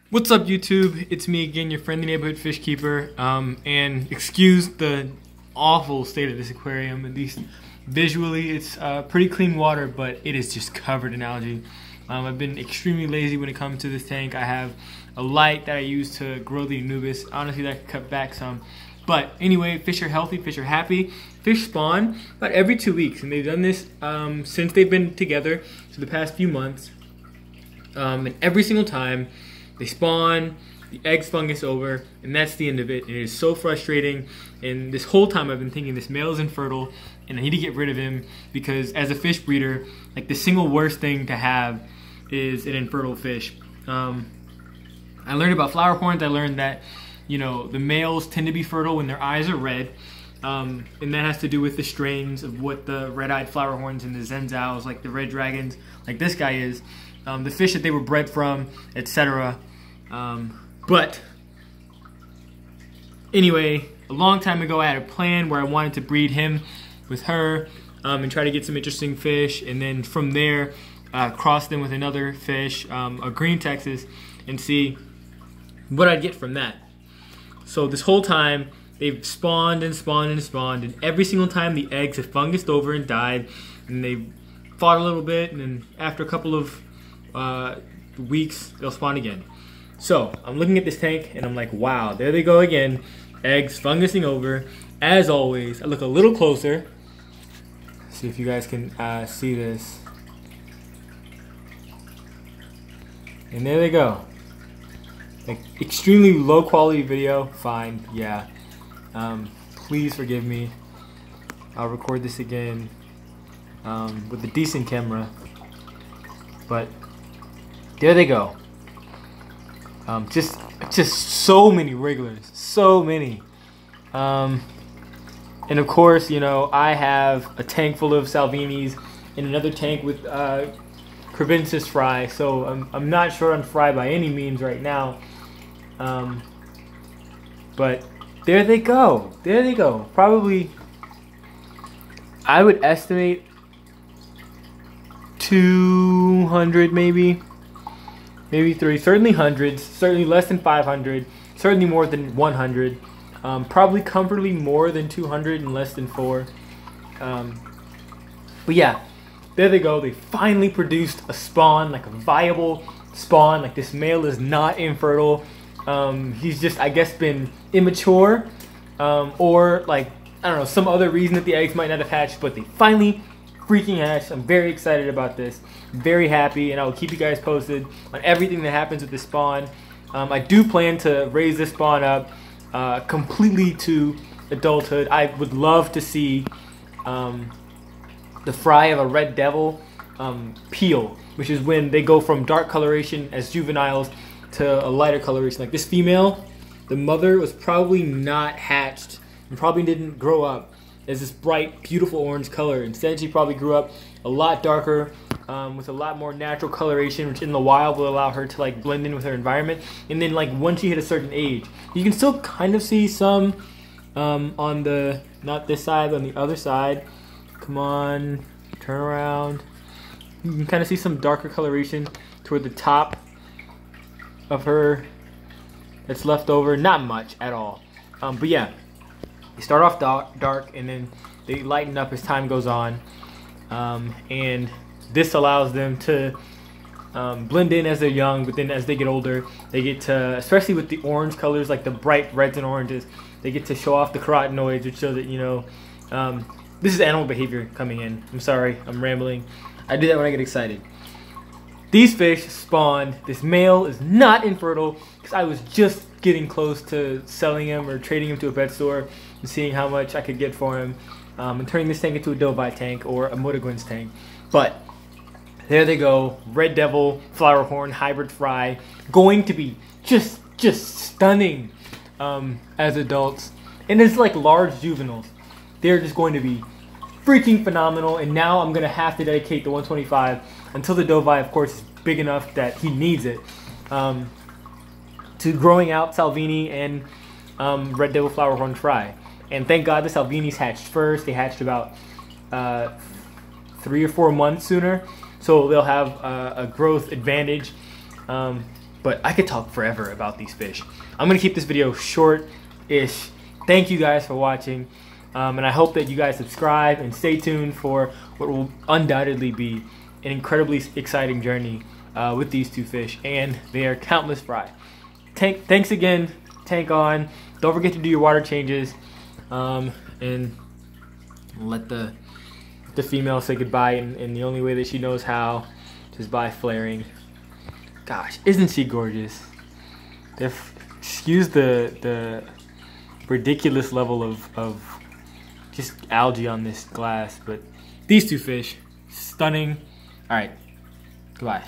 What's up, YouTube? It's me again, your friendly neighborhood fish keeper. And excuse the awful state of this aquarium. At least visually, it's pretty clean water, but it is just covered in algae. I've been extremely lazy when it comes to this tank. I have a light that I use to grow the Anubis. Honestly, that could cut back some. But anyway, fish are healthy, fish are happy. Fish spawn about every 2 weeks, and they've done this since they've been together for the past few months. And every single time, they spawn, the eggs fungus over, and that's the end of it. And it is so frustrating. And this whole time I've been thinking this male is infertile and I need to get rid of him, because as a fish breeder, like, the single worst thing to have is an infertile fish. I learned about Flowerhorns. I learned that, you know, the males tend to be fertile when their eyes are red. And that has to do with the strains of what the red-eyed Flowerhorns and the Zenzals, like the red dragons, like this guy is. The fish that they were bred from, etc. But anyway, a long time ago I had a plan where I wanted to breed him with her and try to get some interesting fish, and then from there cross them with another fish, a green Texas, and see what I'd get from that. So this whole time they've spawned and spawned and spawned, and every single time the eggs have fungused over and died, and they've fought a little bit, and then after a couple of weeks they'll spawn again. So I'm looking at this tank and I'm like, wow, there they go again, eggs fungusing over. As always, I look a little closer, see if you guys can see this, and there they go. Like, extremely low quality video, fine, yeah. Please forgive me. I'll record this again with a decent camera, but there they go. Just so many wrigglers, so many. And of course, you know, I have a tank full of Salvinis and another tank with Crevensis fry, so I'm not short on fry by any means right now. But there they go, there they go. Probably, I would estimate 200 maybe 3, certainly hundreds, certainly less than 500, certainly more than 100, probably comfortably more than 200 and less than 4. But yeah, there they go. They finally produced a spawn, like a viable spawn. Like, this male is not infertile. He's just, I guess, been immature, or like, I don't know, some other reason that the eggs might not have hatched, but they finally freaking hatched. I'm very excited about this, very happy, and I will keep you guys posted on everything that happens with the spawn. I do plan to raise this spawn up completely to adulthood. I would love to see the fry of a red devil peel, which is when they go from dark coloration as juveniles to a lighter coloration. Like, this female, the mother was probably not hatched and probably didn't grow up as this bright, beautiful orange color. Instead, she probably grew up a lot darker, with a lot more natural coloration, which in the wild will allow her to, like, blend in with her environment. And then, like, once she hit a certain age, you can still kind of see some on the, not this side, but on the other side. Come on, turn around. You can kind of see some darker coloration toward the top of her that's left over. Not much at all. But yeah, they start off dark and then they lighten up as time goes on, and this allows them to blend in as they're young, but then as they get older, they get to, especially with the orange colors, like the bright reds and oranges, they get to show off the carotenoids, which show that, you know, this is animal behavior coming in. I'm sorry, I'm rambling. I do that when I get excited. These fish spawned. This male is not infertile, because I was just getting close to selling him or trading him to a pet store and seeing how much I could get for him, and turning this tank into a Dovite tank or a Motagwins tank. But there they go, Red Devil, Flowerhorn, hybrid fry, going to be just stunning as adults. And it's like large juveniles. They're just going to be freaking phenomenal. And now I'm gonna have to dedicate the 125 until the Dovite, of course, is big enough that he needs it, to growing out Salvini and Red Devil Flowerhorn fry. And thank God the Salvinis hatched first. They hatched about 3 or 4 months sooner, so they'll have a growth advantage. but I could talk forever about these fish. I'm gonna keep this video short-ish. Thank you guys for watching, and I hope that you guys subscribe and stay tuned for what will undoubtedly be an incredibly exciting journey with these two fish and their countless fry. Thanks again, tank on. Don't forget to do your water changes, and let the female say goodbye in the only way that she knows how, just by flaring. Gosh, isn't she gorgeous? Excuse the ridiculous level of just algae on this glass, but these two fish, stunning. All right, goodbye.